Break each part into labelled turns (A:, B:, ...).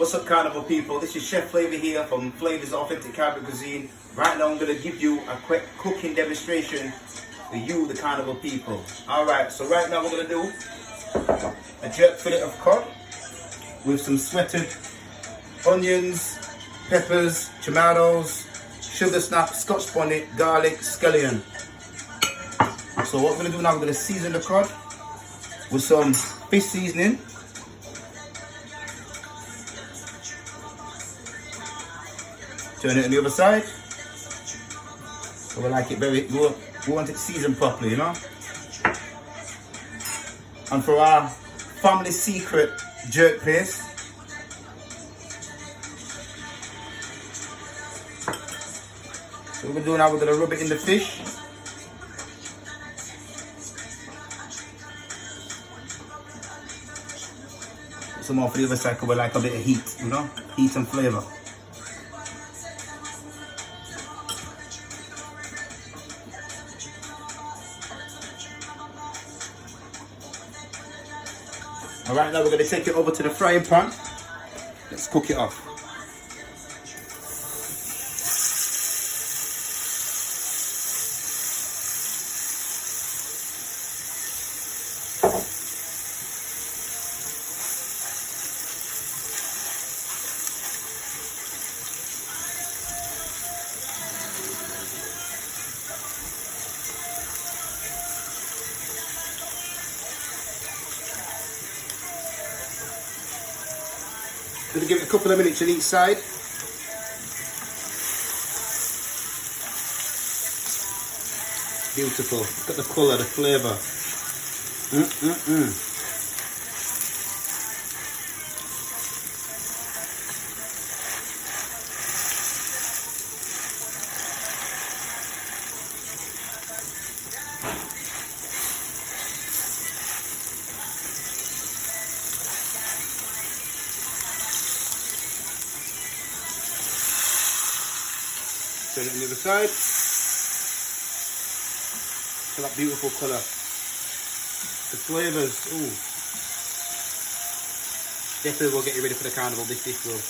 A: What's up, Carnival people? This is Chef Flavor here from Flavor's Authentic Caribbean Cuisine. Right now I'm going to give you a quick cooking demonstration for you, the Carnival people. Alright, so right now we're going to do a jerk fillet of cod with some sweated onions, peppers, tomatoes, sugar snap, scotch bonnet, garlic, scallion. So what we're going to do now, we're going to season the cod with some fish seasoning. Turn it on the other side. So we like it we want it seasoned properly, you know. And for our family secret jerk paste, so what we're doing now, we're going to rub it in the fish. Put some more for the other side because we like a bit of heat, you know, heat and flavour. Alright, now we're going to take it over to the frying pan. Let's cook it off. Going to give it a couple of minutes on each side. Beautiful. Look at the colour, the flavour. Turn it on the other side. Look at that beautiful colour. The flavours, ooh. Definitely will get you ready for the carnival, this dish will.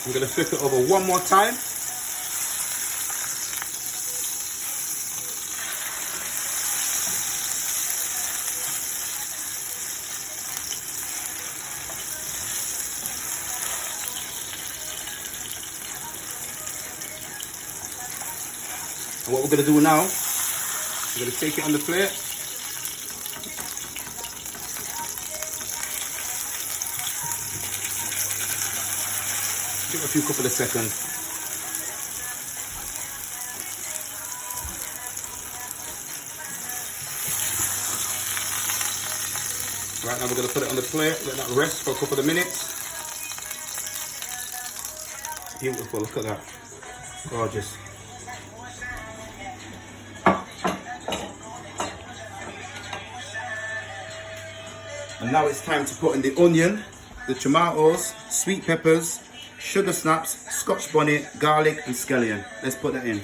A: I'm going to flip it over one more time. And what we're going to do now, we're going to take it on the plate. Give it a few couple of seconds. Right, now we're going to put it on the plate, let that rest for a couple of minutes. Beautiful, look at that. Gorgeous. And now it's time to put in the onion, the tomatoes, sweet peppers, sugar snaps, scotch bonnet, garlic and scallion. Let's put that in.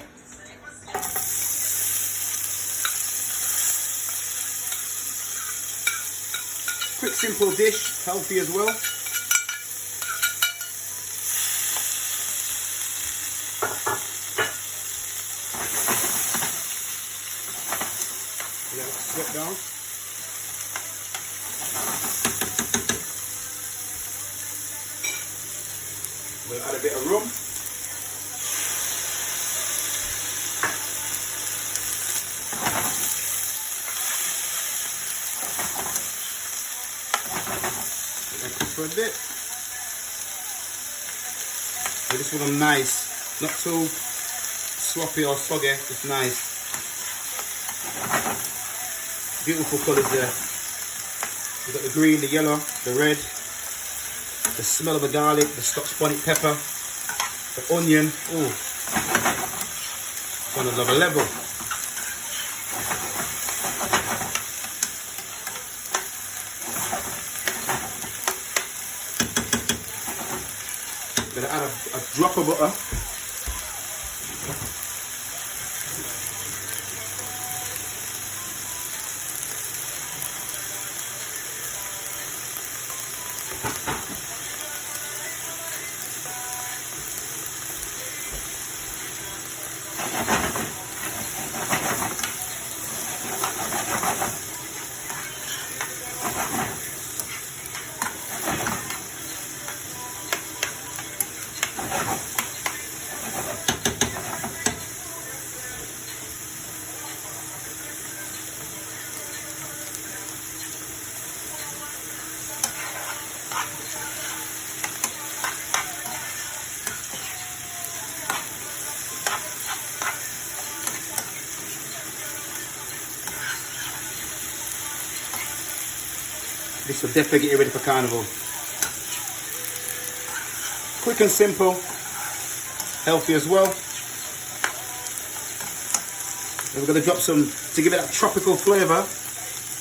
A: Quick simple dish, healthy as well. Let it sweat down. We'll add a bit of rum. Let that cook for a bit. So this one nice, not too sloppy or soggy, just nice. Beautiful colours there. We've got the green, the yellow, the red, the smell of the garlic, the Scotch bonnet pepper. The onion, oh, on another level. Gonna add a drop of butter. This will definitely get you ready for Carnival. Quick and simple, healthy as well. And we're going to drop some, to give it that tropical flavour,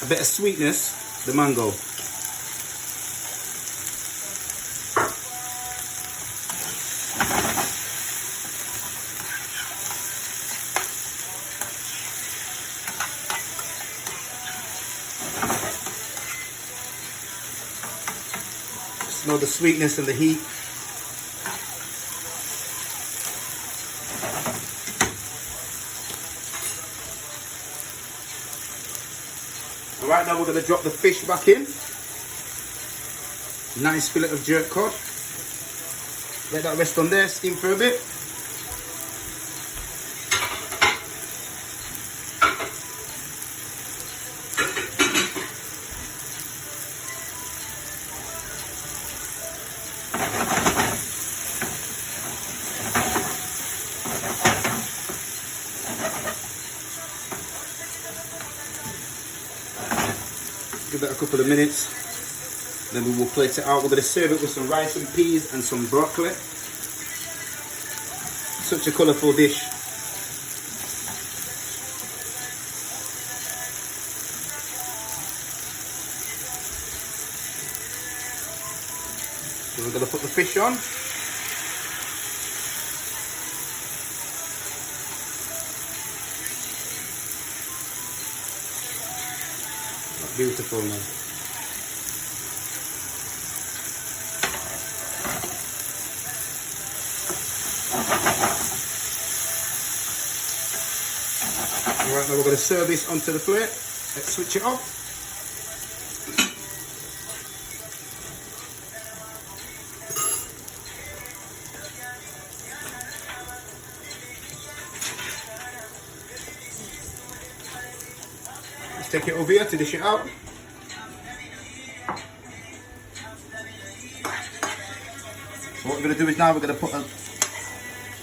A: a bit of sweetness, the mango. Smell the sweetness and the heat. And right now we're going to drop the fish back in. Nice fillet of jerk cod. Let that rest on there, steam for a bit. Give that a couple of minutes, then we will plate it out. We're going to serve it with some rice and peas and some broccoli. Such a colourful dish. So we're going to put the fish on. Beautiful, man. Alright, now we're going to serve this onto the plate. Let's switch it off. Take it over here to dish it out. So what we're going to do is now we're going to put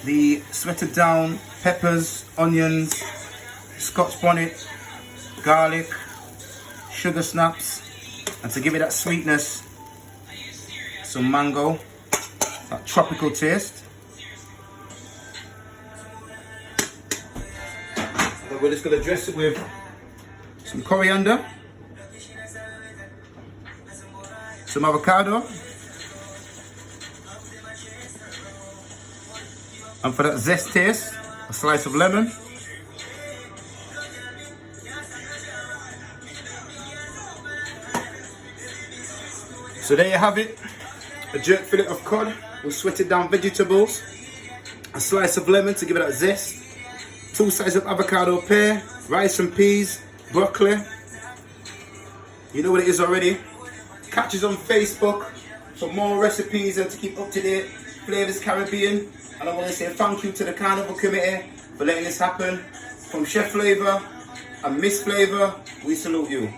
A: the sweated down peppers, onions, Scotch bonnet, garlic, sugar snaps, and to give it that sweetness, some mango, that tropical taste. Then we're just going to dress it with some coriander, some avocado, and for that zest taste, a slice of lemon. So there you have it, a jerk fillet of cod with sweated down vegetables, a slice of lemon to give it that zest, 2 slices of avocado pear, rice and peas, broccoli. You know what it is already. Catch us on Facebook for more recipes and to keep up to date. Flavors Caribbean. And I want to say thank you to the Carnival Committee for letting this happen. From Chef Flavour and Miss Flavour, we salute you.